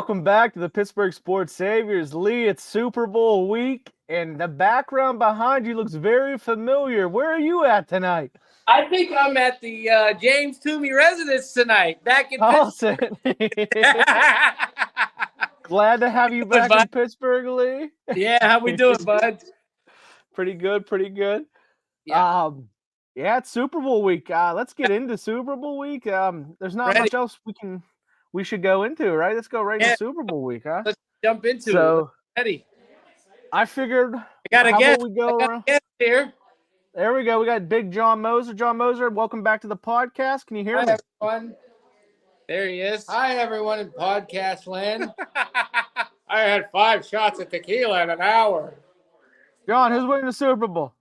Welcome back to the Pittsburgh Sports Saviors. Lee, it's Super Bowl week, and the background behind you looks very familiar. Where are you at tonight? I think I'm at the James Toomey residence tonight, back in Awesome. Pittsburgh. Glad to have you back in Pittsburgh, Lee. Yeah, how we doing, bud? Pretty good, pretty good. Yeah. Yeah, it's Super Bowl week. Let's get into Super Bowl week. There's not much else we should go into, right? Let's go right into Super Bowl week, huh? Let's jump into it. Ready. I figured I got a guest. We go I got a guest here. There we go. We got Big John Moser. John Moser, welcome back to the podcast. Can you hear me? Hi, everyone. There he is. Hi, everyone in podcast land. I had 5 shots of tequila in an hour. John, who's winning the Super Bowl?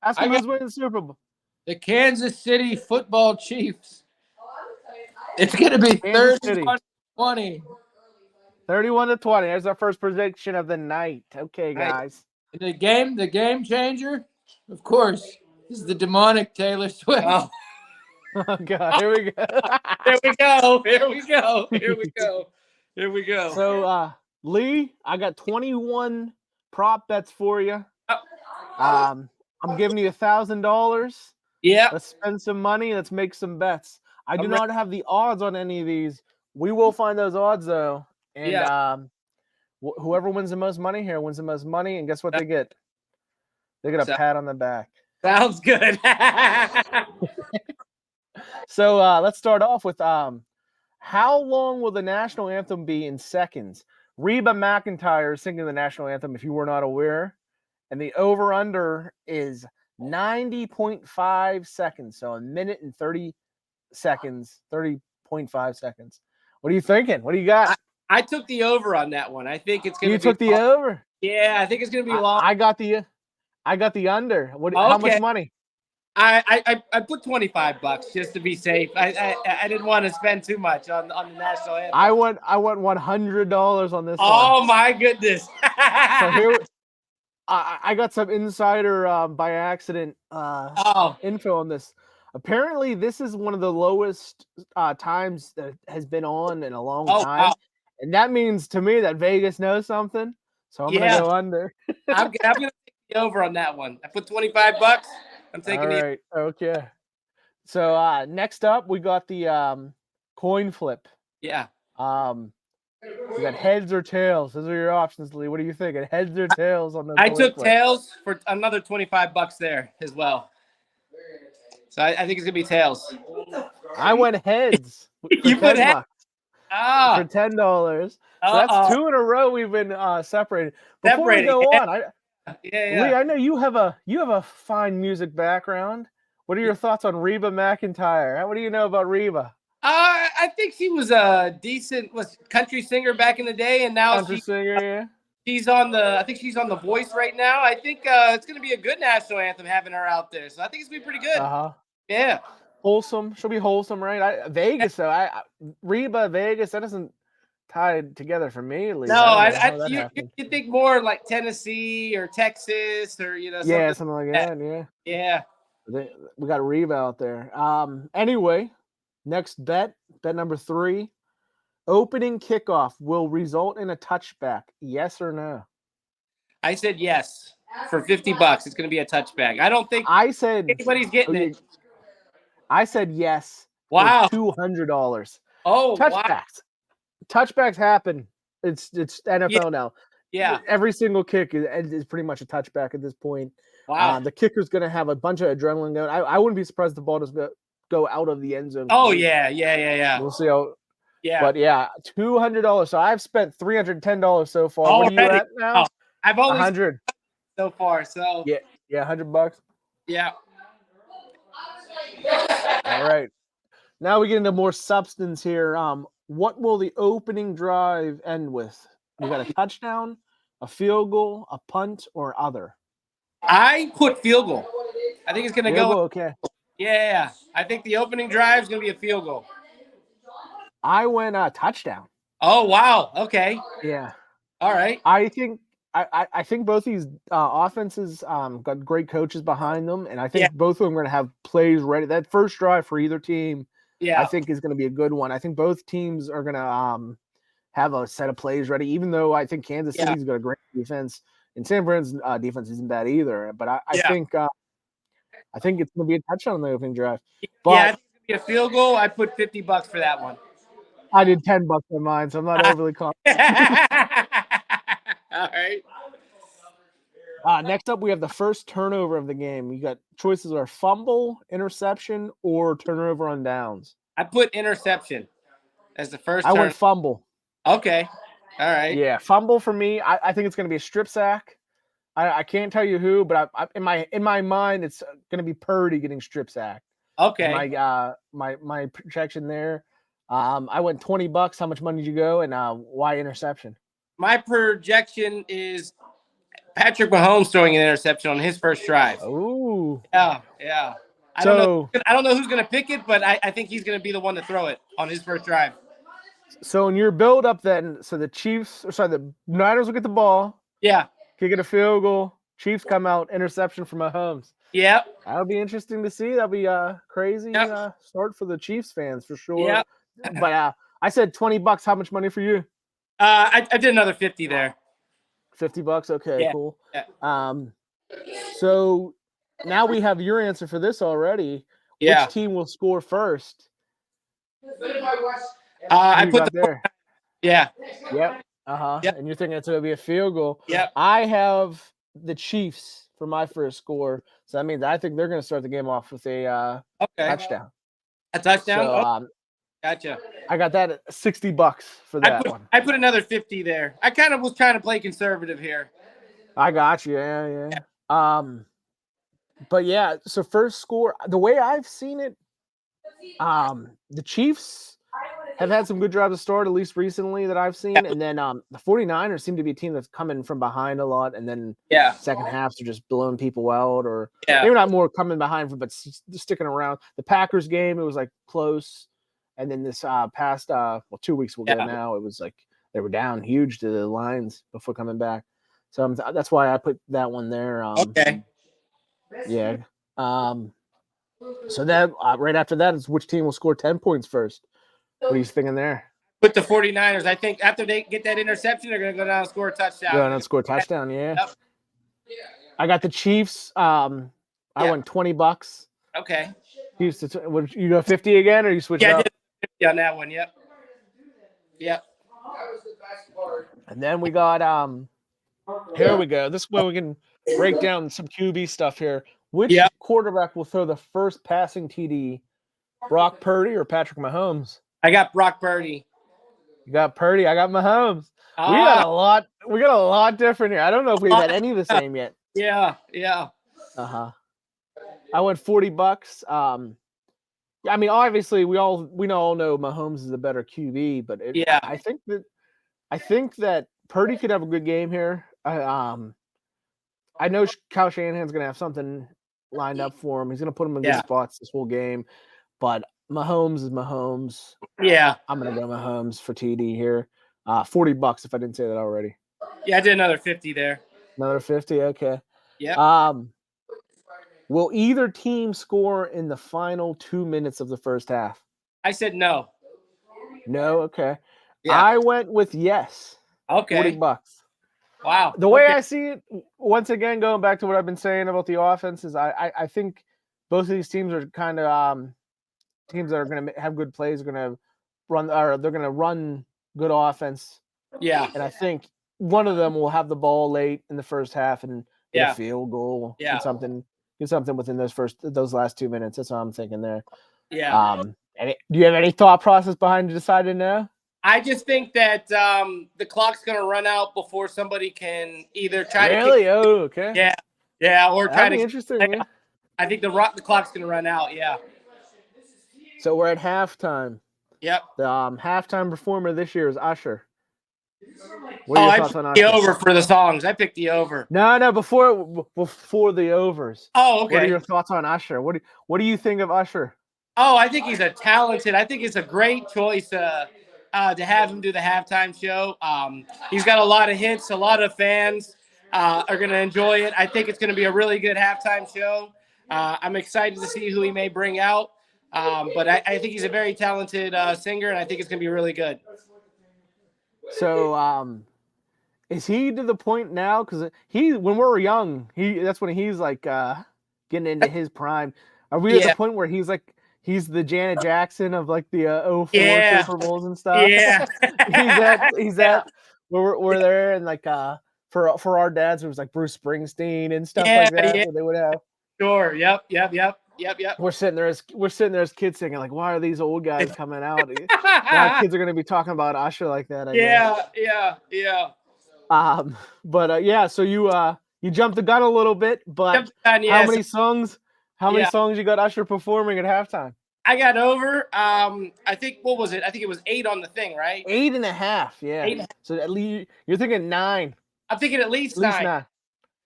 Ask him who's winning the Super Bowl. The Kansas City Football Chiefs. It's going to be 31-20. 31-20. There's our first prediction of the night. Okay, guys. The game changer, of course, is the demonic Taylor Swift. Oh God, here we go. Here we go. So, Lee, I got 21 prop bets for you. I'm giving you $1,000. Yeah. Let's spend some money. Let's make some bets. I do not have the odds on any of these. We will find those odds though. And whoever wins the most money here wins the most money. And guess what they get? They get a pat on the back. Sounds good. So let's start off with how long will the national anthem be in seconds? Reba McEntire is singing the national anthem, if you were not aware. And the over-under is 90.5 seconds. So a minute and 30 seconds, 30.5 seconds. What are you thinking? What do you got? I took the over on that one. I think it's going to be. You took the over? Yeah, I think it's going to be long. I got the under. How much money? I put $25 just to be safe. I didn't want to spend too much on the national anthem. I went $100 on this. Oh my goodness! So here, I got some insider by accident info on this. Apparently, this is one of the lowest times that has been on in a long time, wow. And that means to me that Vegas knows something. So I'm gonna go under. I'm gonna take the over on that one. I put $25. I'm taking it. All right. Okay. So next up, we got the coin flip. Yeah. We got heads or tails. Those are your options, Lee. What are you thinking? Heads or tails on the? I took tails for another $25 there as well. So I think it's gonna be tails. I went heads. You put heads? For $10. So that's 2 in a row we've been separated. Before we go on, Lee, I know you have a fine music background. What are your thoughts on Reba McEntire? What do you know about Reba? I think she was a decent country singer back in the day, and now she's on I think she's on The Voice right now. I think it's going to be a good national anthem having her out there. So I think it's going to be pretty good. Yeah. Wholesome. She'll be wholesome, right? Vegas, though. Reba, Vegas, that doesn't tie together for me, at least. No, you think more like Tennessee or Texas or, something like that. Yeah. We got Reba out there. Anyway, next bet number 3. Opening kickoff will result in a touchback. Yes or no? I said yes. For $50, it's going to be a touchback. I don't think anybody's getting it. I said yes. Wow. $200. Oh, touchbacks. Wow. Touchbacks happen. It's NFL now. Yeah. Every single kick is pretty much a touchback at this point. Wow. The kicker's going to have a bunch of adrenaline going. I wouldn't be surprised if the ball does go out of the end zone. Oh, yeah. We'll see how. Yeah. But yeah, $200. So I've spent $310 so far. Already? What are you at now? I've only 100 so far. So yeah, $100. Yeah. All right. Now we get into more substance here. What will the opening drive end with? We got a touchdown, a field goal, a punt, or other? I put field goal. I think it's going to go. Okay. Yeah. I think the opening drive is going to be a field goal. I went touchdown. Oh, wow. Okay. Yeah. All right. I think both these offenses got great coaches behind them, and I think both of them are going to have plays ready. That first drive for either team, I think, is going to be a good one. I think both teams are going to have a set of plays ready. Even though I think Kansas City's got a great defense, and San Fran's defense isn't bad either. But I think it's going to be a touchdown on the opening drive. But I think it's going to be a field goal. I put $50 for that one. I did $10 on mine, so I'm not overly confident. All right. Next up, we have the first turnover of the game. You got choices are fumble, interception, or turnover on downs. I put interception as the first. I went fumble. Okay. All right. Yeah, fumble for me. I think it's going to be a strip sack. I can't tell you who, but in my mind, it's going to be Purdy getting strip sacked. Okay. My projection there. I went $20. How much money did you go, and why interception? My projection is Patrick Mahomes throwing an interception on his first drive. Oh. Yeah. I don't know who's going to pick it, but I think he's going to be the one to throw it on his first drive. So in your build up then, so the Niners will get the ball. Yeah. Kick it a field goal. Chiefs come out, interception from Mahomes. Yep. That'll be interesting to see. That'll be a crazy start for the Chiefs fans for sure. Yep. But I said $20. How much money for you? I did another 50 there. $50. Okay, cool. Yeah. So now we have your answer for this already. Yeah. Which team will score first? I put there. Yeah. Yep. Yep. And you're thinking it's going to be a field goal. Yep. I have the Chiefs for my first score. So that means I think they're going to start the game off with a touchdown. A touchdown? So, gotcha. I got that at $60 for that one. I put another 50 there. I kind of was trying to play conservative here. I got you. Yeah. But yeah, so first score, the way I've seen it, the Chiefs have had some good drives to start, at least recently that I've seen. And then the 49ers seem to be a team that's coming from behind a lot. And then second halves are just blowing people out, or maybe not more coming behind, but sticking around. The Packers game, it was like close. And then this past 2 weeks ago now, it was like they were down huge to the Lions before coming back. So that's why I put that one there. Okay. Yeah. So that right after that is which team will score 10 points first. What are you thinking there? Put the 49ers. I think after they get that interception, they're going to go down and score a touchdown. Go down and score a touchdown, yeah. Yep. I got the Chiefs. I went $20. Okay. Chiefs, would you go 50 again, or you switch up? Yeah, I did 50 on that one. Yep. And then we got here we go. This way we can break down some QB stuff here. Which quarterback will throw the first passing TD? Brock Purdy or Patrick Mahomes? I got Brock Purdy. You got Purdy. I got Mahomes. We got a lot. We got a lot different here. I don't know if we've had any of the same yet. Yeah. I went $40. I mean, obviously, we all know Mahomes is a better QB, but I think that Purdy could have a good game here. I know Kyle Shanahan's going to have something lined up for him. He's going to put him in good spots this whole game, but Mahomes is Mahomes. Yeah. I'm going to go Mahomes for TD here. $40 if I didn't say that already. Yeah, I did another 50 there. Another 50, okay. Yeah. Will either team score in the final 2 minutes of the first half? I said no. No, okay. Yeah. I went with yes. Okay. $40. Wow. The way I see it, once again, going back to what I've been saying about the offenses, I think both of these teams are kind of teams that are going to have good plays, are going to run, or they're going to run good offense. Yeah. And I think one of them will have the ball late in the first half and get a field goal. Yeah. Get something within those last 2 minutes. That's what I'm thinking there. Yeah. Do you have any thought process behind deciding now? I just think that the clock's going to run out before somebody can either try to okay. Yeah, or try to interesting. Yeah. I think the clock's going to run out, yeah. So we're at halftime. Yep. The halftime performer this year is Usher. I picked the over for the songs. I picked the over. No, before the overs. Oh, okay. What are your thoughts on Usher? What do you think of Usher? Oh, I think he's I think it's a great choice to have him do the halftime show. He's got a lot of hits. A lot of fans are going to enjoy it. I think it's going to be a really good halftime show. I'm excited to see who he may bring out. But I think he's a very talented singer, and I think it's going to be really good. So, is he to the point now? Because when we were young, that's when he's like getting into his prime. Are we at the point where he's the Janet Jackson of like the 04 Super Bowls and stuff? Yeah. he's that we're there, and like for our dads it was like Bruce Springsteen and stuff like that. Yeah. Where they would have. Sure. Yep. We're sitting there as kids singing like, why are these old guys coming out? Now kids are gonna be talking about Usher like that. I guess. Yeah. But yeah, so you jumped the gun a little bit, but how many songs you got Usher performing at halftime? I got over. I think what was it? I think it was 8 on the thing, right? 8.5, yeah. 8.5. So at least you're thinking 9. I'm thinking at least 9. At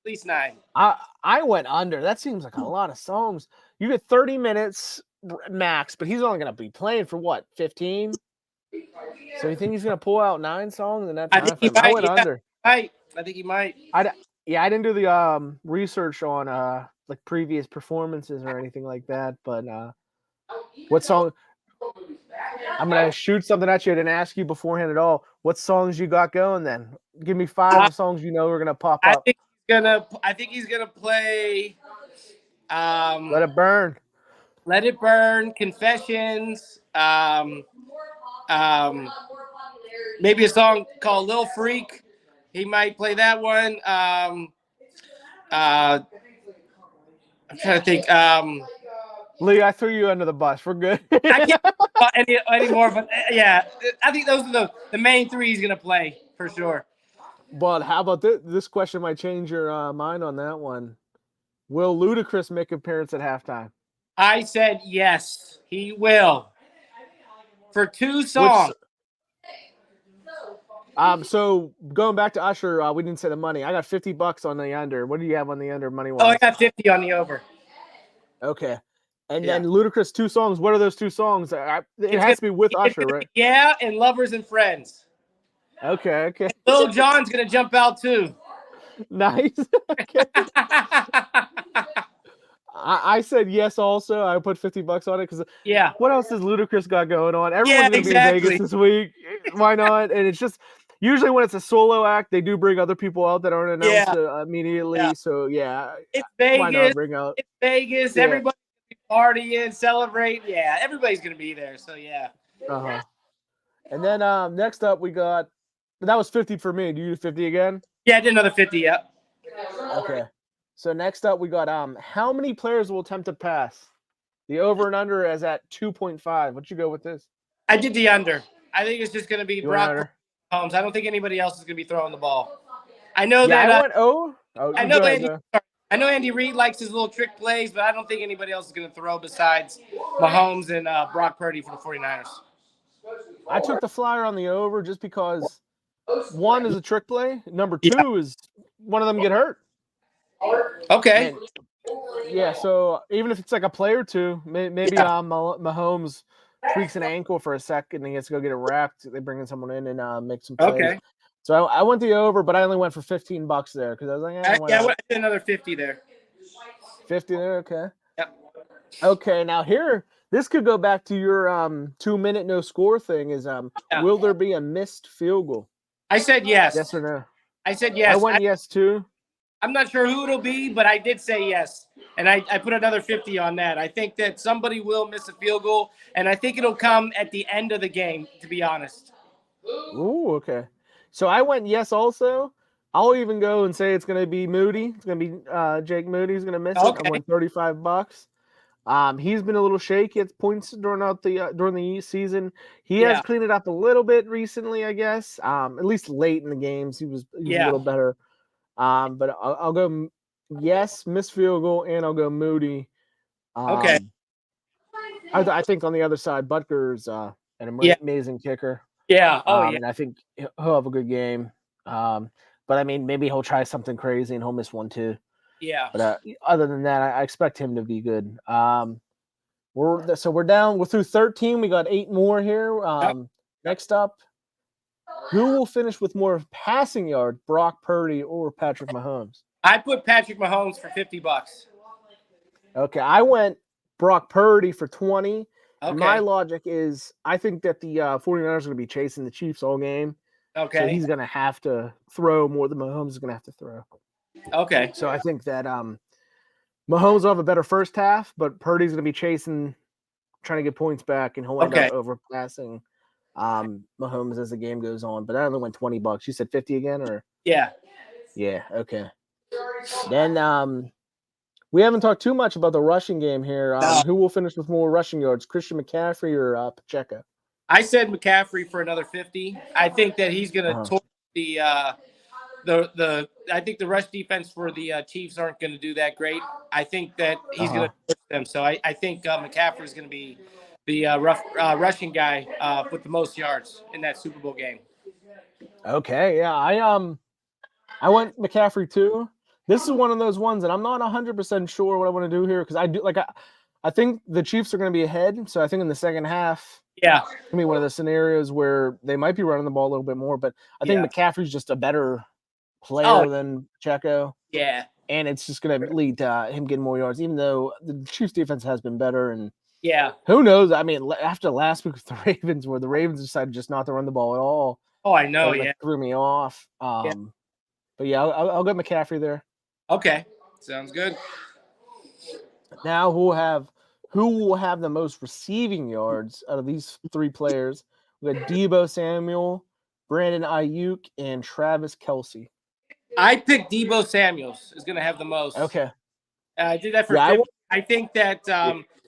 least 9. I went under. That seems like a lot of songs. You get 30 minutes max, but he's only gonna be playing for what, 15? So you think he's gonna pull out 9 songs in that time? I went under. I think he might. I didn't do the research on like previous performances or anything like that, but what song? I'm gonna shoot something at you. I didn't ask you beforehand at all. What songs you got going then? Give me 5 songs you know are gonna pop up. I think he's gonna play Let It Burn. Let It Burn, Confessions, maybe a song called Lil Freak. He might play that one. I'm trying to think. Lee, I threw you under the bus. We're good. I can't anymore, but yeah, I think those are the main 3 he's gonna play for sure. But how about this? This question might change your mind on that one. Will Ludacris make an appearance at halftime? I said yes, he will. For 2 songs. So going back to Usher, we didn't say the money. I got $50 on the under. What do you have on the under money wise? Oh, I got 50 on the over. Okay. And then Ludacris 2 songs. What are those 2 songs? It has to be with Usher, right? Yeah, and Lovers and Friends. Okay. Lil Jon's gonna jump out too. Nice. Okay. I said yes also. I put $50 on it because what else does Ludacris got going on? Everyone's gonna be in Vegas this week. Why not? And it's just usually when it's a solo act, they do bring other people out that aren't announced immediately. Yeah. So it's Vegas. Why not bring out? It's Vegas. Yeah. Everybody's partying, celebrate. Yeah, everybody's gonna be there. So yeah. And then next up we got that was 50 for me. Do you do 50 again? Yeah, I did another 50. Yep. Okay. So next up we got how many players will attempt to pass? The over and under is at 2.5. What'd you go with this? I did the under. I think it's just going to be Brock Holmes. I don't think anybody else is going to be throwing the ball. I know that. I know Andy Reid likes his little trick plays, but I don't think anybody else is going to throw besides Mahomes and Brock Purdy for the 49ers. I took the flyer on the over just because 1 is a trick play. Number 2 is one of them get hurt. Okay. So even if it's like a play or 2, maybe Mahomes tweaks an ankle for a second and he has to go get it wrapped. They bring in someone in and make some plays. Okay. So I went the over, but I only went for $15 there because I was like, I went another 50 there. 50 there, okay. Yep. Okay, now here, this could go back to your 2-minute no score thing. Is will there be a missed field goal? I said yes. Yes or no? I said yes. I went yes too. I'm not sure who it'll be, but I did say yes. And I put another 50 on that. I think that somebody will miss a field goal, and I think it'll come at the end of the game, to be honest. Ooh, okay. So I went yes also. I'll even go and say it's going to be Moody. It's going to be Jake Moody who's going to miss it. I went $35. He's been a little shaky at points during the season. He has cleaned it up a little bit recently, I guess. At least late in the games, he was a little better. But I'll go yes, miss field goal, and I'll go Moody. Okay. I think on the other side, Butker's an amazing kicker. Yeah. And I think he'll have a good game. But I mean, maybe he'll try something crazy and he'll miss one too. Yeah. But other than that, I expect him to be good. We're down. We're through 13. We got 8 more here. Next up, who will finish with more passing yards, Brock Purdy or Patrick Mahomes? I put Patrick Mahomes for $50. Okay, I went Brock Purdy for 20. Okay. My logic is I think that the 49ers are going to be chasing the Chiefs all game. Okay. So he's going to have to throw more than Mahomes is going to have to throw. Okay. So I think that Mahomes will have a better first half, but Purdy's going to be trying to get points back, and he'll end up overpassing Mahomes as the game goes on. But I only went $20. You said 50 again, or? Yeah. Yeah. Okay. Then we haven't talked too much about the rushing game here. Who will finish with more rushing yards, Christian McCaffrey or Pacheco? I said McCaffrey for another 50. I think that he's going to torch the I think the rush defense for the Chiefs aren't going to do that great. I think that he's going to torch them. So I think McCaffrey is going to be the rushing guy with the most yards in that Super Bowl game. Okay, yeah, I went McCaffrey too. This is one of those ones that I'm not 100% sure what I want to do here because I think the Chiefs are going to be ahead. So I think in the second half, it's going to be one of the scenarios where they might be running the ball a little bit more. But I think McCaffrey's just a better player than Pacheco. Yeah. And it's just going to lead to him getting more yards, even though the Chiefs defense has been better. And who knows? I mean, after last week with the Ravens, where the Ravens decided just not to run the ball at all. Oh, I know. That threw me off. But yeah, I'll go McCaffrey there. Okay, sounds good. Now who will have the most receiving yards out of these three players? We got Deebo Samuel, Brandon Ayuk, and Travis Kelce. I picked Deebo Samuels is going to have the most. Okay. I did that for I think that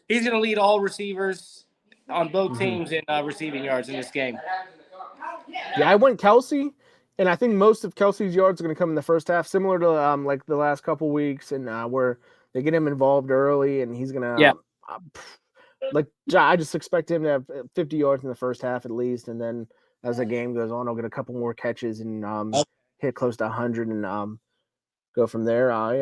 he's going to lead all receivers on both teams in receiving yards in this game. Yeah, I went Kelce, and I think most of Kelce's yards are going to come in the first half, similar to like the last couple weeks, and where they get him involved early, and he's going to I just expect him to have 50 yards in the first half at least, and then as the game goes on, I'll get a couple more catches and hit close to 100 and go from there. I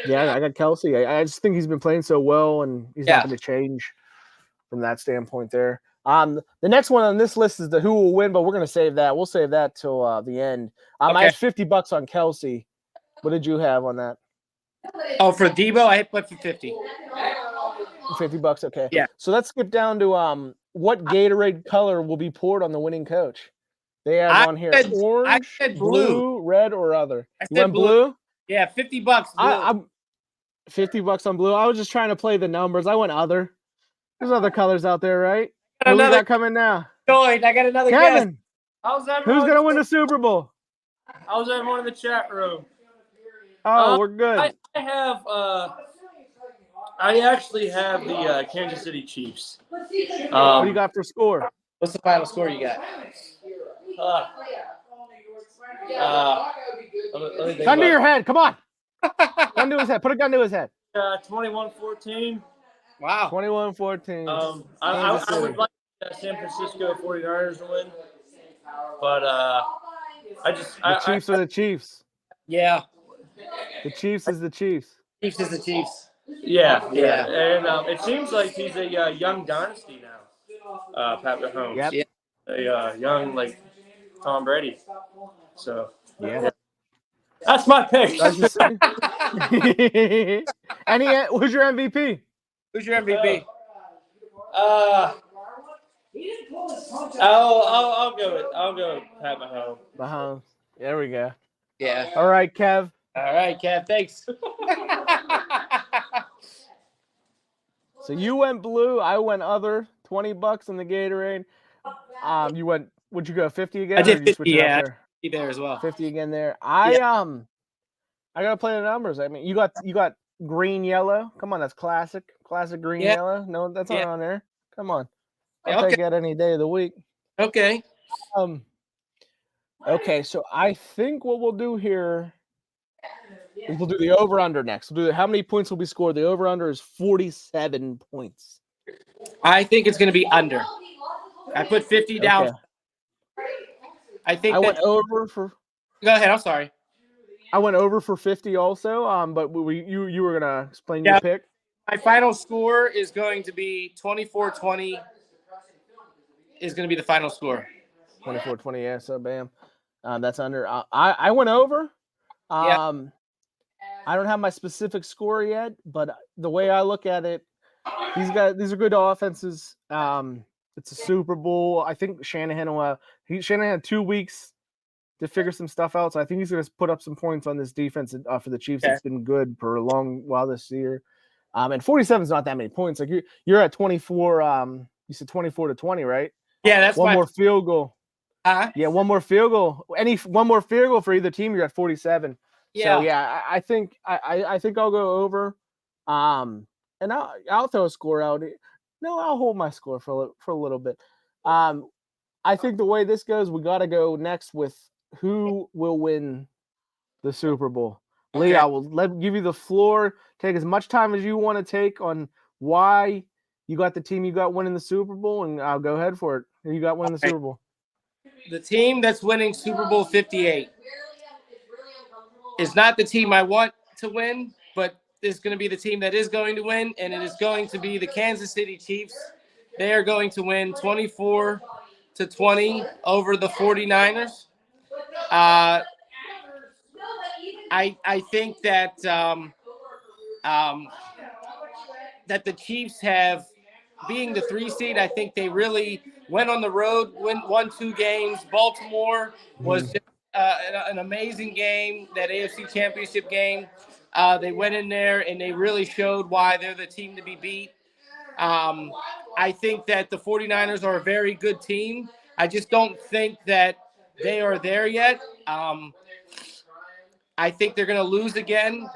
got Kelce. I just think he's been playing so well, and he's not going to change from that standpoint there. The next one on this list is the who will win, but we're going to save that. We'll save that till the end. I had $50 on Kelce. What did you have on that? Oh, for Deebo, I put for 50. $50, okay. Yeah. So let's skip down to what Gatorade color will be poured on the winning coach. They have on here orange, blue, red, or other. You went blue? Yeah, $50. Blue. I'm $50 on blue. I was just trying to play the numbers. I went other. There's other colors out there, right? Who we got coming now? Lloyd, I got another Kevin. Guess. Who's gonna win the Super Bowl? How's everyone in the chat room? Oh, we're good. I actually have the Kansas City Chiefs. What do you got for score? What's the final score you got? Gun to your head. Come on. Gun to his head. Put a gun to his head. 21-14. Wow. 21-14. I would like San Francisco 49ers to win. But the Chiefs are the Chiefs. Yeah. The Chiefs is the Chiefs. Chiefs is the Chiefs. Yeah. And it seems like he's a young dynasty now, Pat Mahomes. Yep. A young, like, Tom Brady. So, yeah. That's my pick. Who's your MVP? Who's your MVP? I'll go with Pat Mahomes. Mahomes. There we go. Yeah. All right, Kev. All right, Kev. Thanks. So you went blue. I went other. $20 on the Gatorade. You went. Would you go 50 again? I did 50. Yeah, 50 there as well. 50 again there. I gotta play the numbers. I mean, you got green yellow. Come on, that's classic green yellow. No, that's not on there. Come on, I'll take that any day of the week. Okay. Okay, so I think what we'll do here is we'll do the over/under next. We'll do how many points will be scored. The over/under is 47 points. I think it's going to be under. I put 50 down. Okay. I went over for. Go ahead. I'm sorry. I went over for 50 also. But you were gonna explain your pick. My final score is going to be 24-20. Is going to be the final score. 24-20. Yeah. So bam. That's under. I went over. I don't have my specific score yet, but the way I look at it, these are good offenses. It's a Super Bowl. I think Shanahan will Shanahan had 2 weeks to figure some stuff out. So I think he's going to put up some points on this defense for the Chiefs. Okay. It's been good for a long while this year. And 47 is not that many points. Like you're at 24. You said 24-20, right? Yeah, that's one more field goal. Yeah, one more field goal. One more field goal for either team, you're at 47. Yeah. So yeah, I think I'll go over. And I'll throw a score out. No, I'll hold my score for a little bit. I think the way this goes, we got to go next with who will win the Super Bowl. Okay. Lee, I will give you the floor. Take as much time as you want to take on why you got the team you got winning the Super Bowl, and I'll go ahead for it. Who you got winning the Super Bowl? The team that's winning Super Bowl 58 is not the team I want to win, but it's going to be the team that is going to win, and it is going to be the Kansas City Chiefs. They are going to win 24-20 over the 49ers. I think that that the Chiefs have, being the 3 seed, I think they really went on the road, won 2 games. Baltimore was just an amazing game, that AFC Championship game. They went in there and they really showed why they're the team to be beat. I think that the 49ers are a very good team. I just don't think that they are there yet. I think they're going to lose again.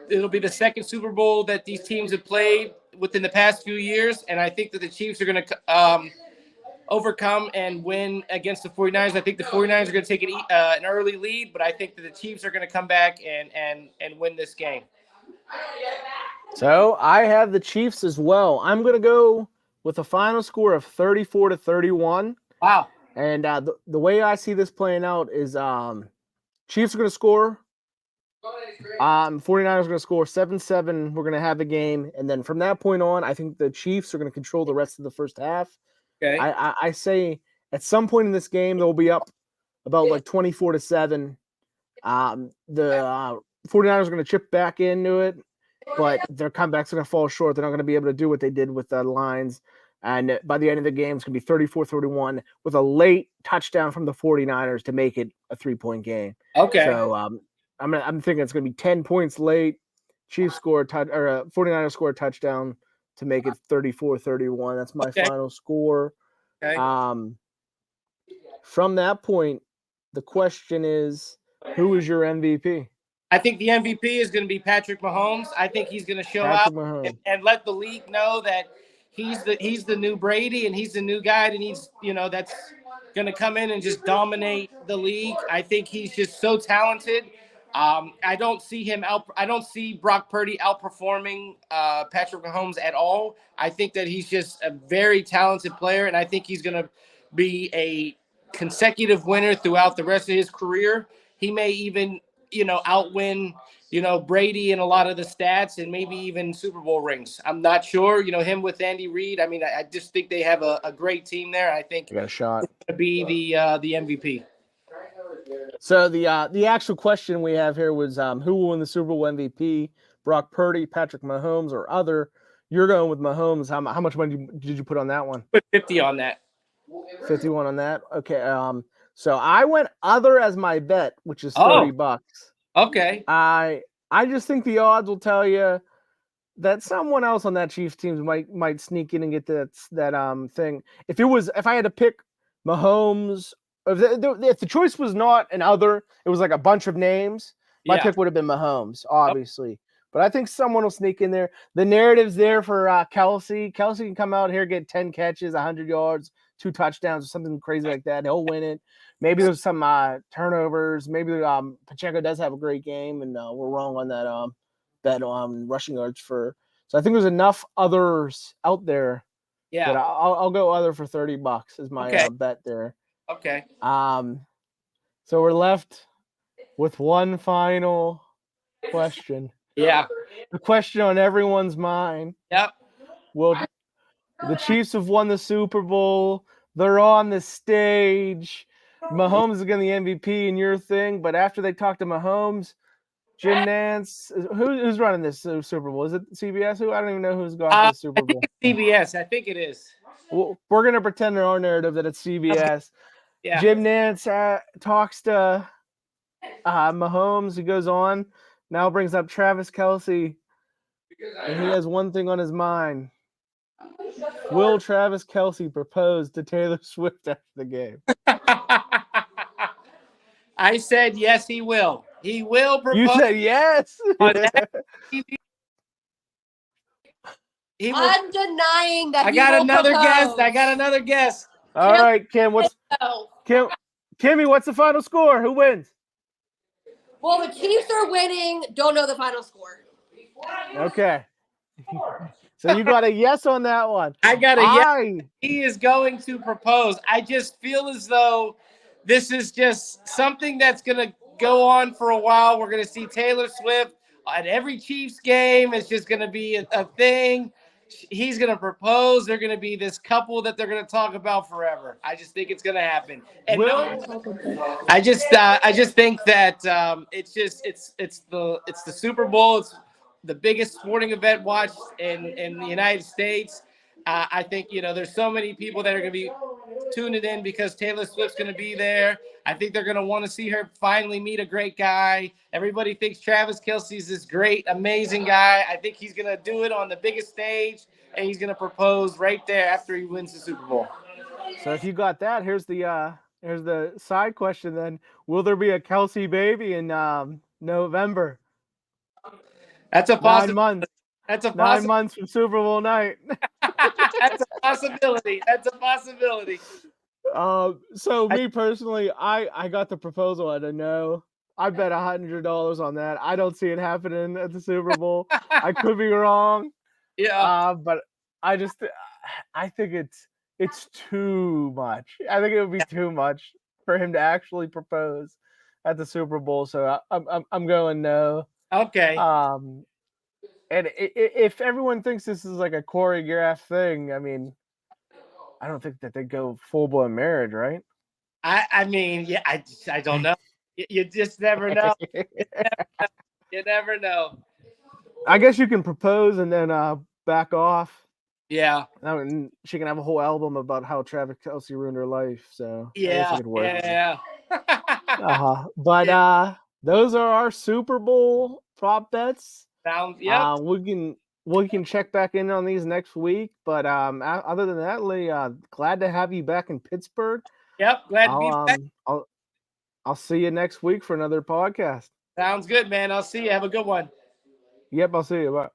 It'll be the second Super Bowl that these teams have played within the past few years, and I think that the Chiefs are going to overcome and win against the 49ers. I think the 49ers are going to take an early lead, but I think that the Chiefs are going to come back and win this game. So I have the Chiefs as well. I'm going to go with a final score of 34-31. Wow. And the way I see this playing out is Chiefs are going to score. 49ers are going to score 7-7. We're going to have a game. And then from that point on, I think the Chiefs are going to control the rest of the first half. Okay. I say at some point in this game, they'll be up about like 24-7. The 49ers are going to chip back into it, but their comeback's going to fall short. They're not going to be able to do what they did with the Lions. And by the end of the game, it's going to be 34-31 with a late touchdown from the 49ers to make it a 3-point game. Okay. So I'm thinking it's going to be 10 points late. Chiefs score 49ers score a touchdown to make it 34-31. That's my final score. Okay. From that point, the question is, who is your MVP? I think the MVP is going to be Patrick Mahomes. I think he's going to show out and let the league know that he's the new Brady, and he's the new guy that needs, that's going to come in and just dominate the league. I think he's just so talented. I don't see Brock Purdy outperforming Patrick Mahomes at all. I think that he's just a very talented player, and I think he's going to be a consecutive winner throughout the rest of his career. He may even, outwin, Brady in a lot of the stats, and maybe even Super Bowl rings. I'm not sure. Him with Andy Reid. I mean, I just think they have a great team there. I think you got a shot to be the MVP. So the actual question we have here was who will win the Super Bowl MVP? Brock Purdy, Patrick Mahomes, or other? You're going with Mahomes. How much money did you put on that one? Put 50 on that. 51 on that. Okay. So I went other as my bet, which is $30. Okay. I just think the odds will tell you that someone else on that Chiefs team might sneak in and get that thing. If I had to pick Mahomes, if the choice was not an other, it was like a bunch of names, my pick would have been Mahomes, obviously. But I think someone will sneak in there. The narrative's there for Kelce. Kelce can come out here, get 10 catches, 100 yards, 2 touchdowns, or something crazy like that. He'll win it. Maybe there's some turnovers. Maybe Pacheco does have a great game, and we're wrong on that bet on rushing yards for. So I think there's enough others out there. Yeah. That I'll go other for $30 is my bet there. Okay. So we're left with one final question. Yeah. The question on everyone's mind. Yep. Well, the Chiefs have won the Super Bowl. They're on the stage. Mahomes is going to be MVP in your thing, but after they talk to Mahomes, Jim Nance, who's running this Super Bowl? Is it CBS? I don't even know who's got the Super Bowl. I think it's CBS. I think it is. we're gonna pretend in our narrative that it's CBS. Yeah. Jim Nantz talks to Mahomes. He goes on, now brings up Travis Kelce, and he has one thing on his mind. Will Travis Kelce propose to Taylor Swift after the game? I said yes, he will. He will propose. You said yes. On TV. I'm denying that. I got another guess. All right, Kim. Kimmy, what's the final score? Who wins? Well, the Chiefs are winning. Don't know the final score. Okay. So you got a yes on that one. I got a yes. He is going to propose. I just feel as though this is just something that's going to go on for a while. We're going to see Taylor Swift at every Chiefs game. It's just going to be a thing. He's going to propose. They're going to be this couple that they're going to talk about forever. I just think it's going to happen. And I just think that it's the Super Bowl. It's the biggest sporting event watched in the United States. I think, there's so many people that are going to be tuning in because Taylor Swift's going to be there. I think they're going to want to see her finally meet a great guy. Everybody thinks Travis Kelce's this great, amazing guy. I think he's going to do it on the biggest stage, and he's going to propose right there after he wins the Super Bowl. So if you got that, here's the side question then. Will there be a Kelce baby in November? That's a possibility. 9 months. That's a 9 months from Super Bowl night. That's a possibility. So me personally, I got the proposal at a no. I bet $100 on that. I don't see it happening at the Super Bowl. I could be wrong. Yeah. But I think it's too much. I think it would be too much for him to actually propose at the Super Bowl. So I'm going no. Okay. And if everyone thinks this is like a choreographed thing, I mean, I don't think that they go full blown marriage, right? I mean, yeah, I don't know. You just never know. You never know. I guess you can propose and then back off. Yeah. And she can have a whole album about how Travis Kelce ruined her life. So yeah, yeah. But those are our Super Bowl prop bets. Sounds yeah. We can check back in on these next week. But other than that, Lee, glad to have you back in Pittsburgh. Yep, glad to be back. I'll see you next week for another podcast. Sounds good, man. I'll see you. Have a good one. Yep, I'll see you. Bye.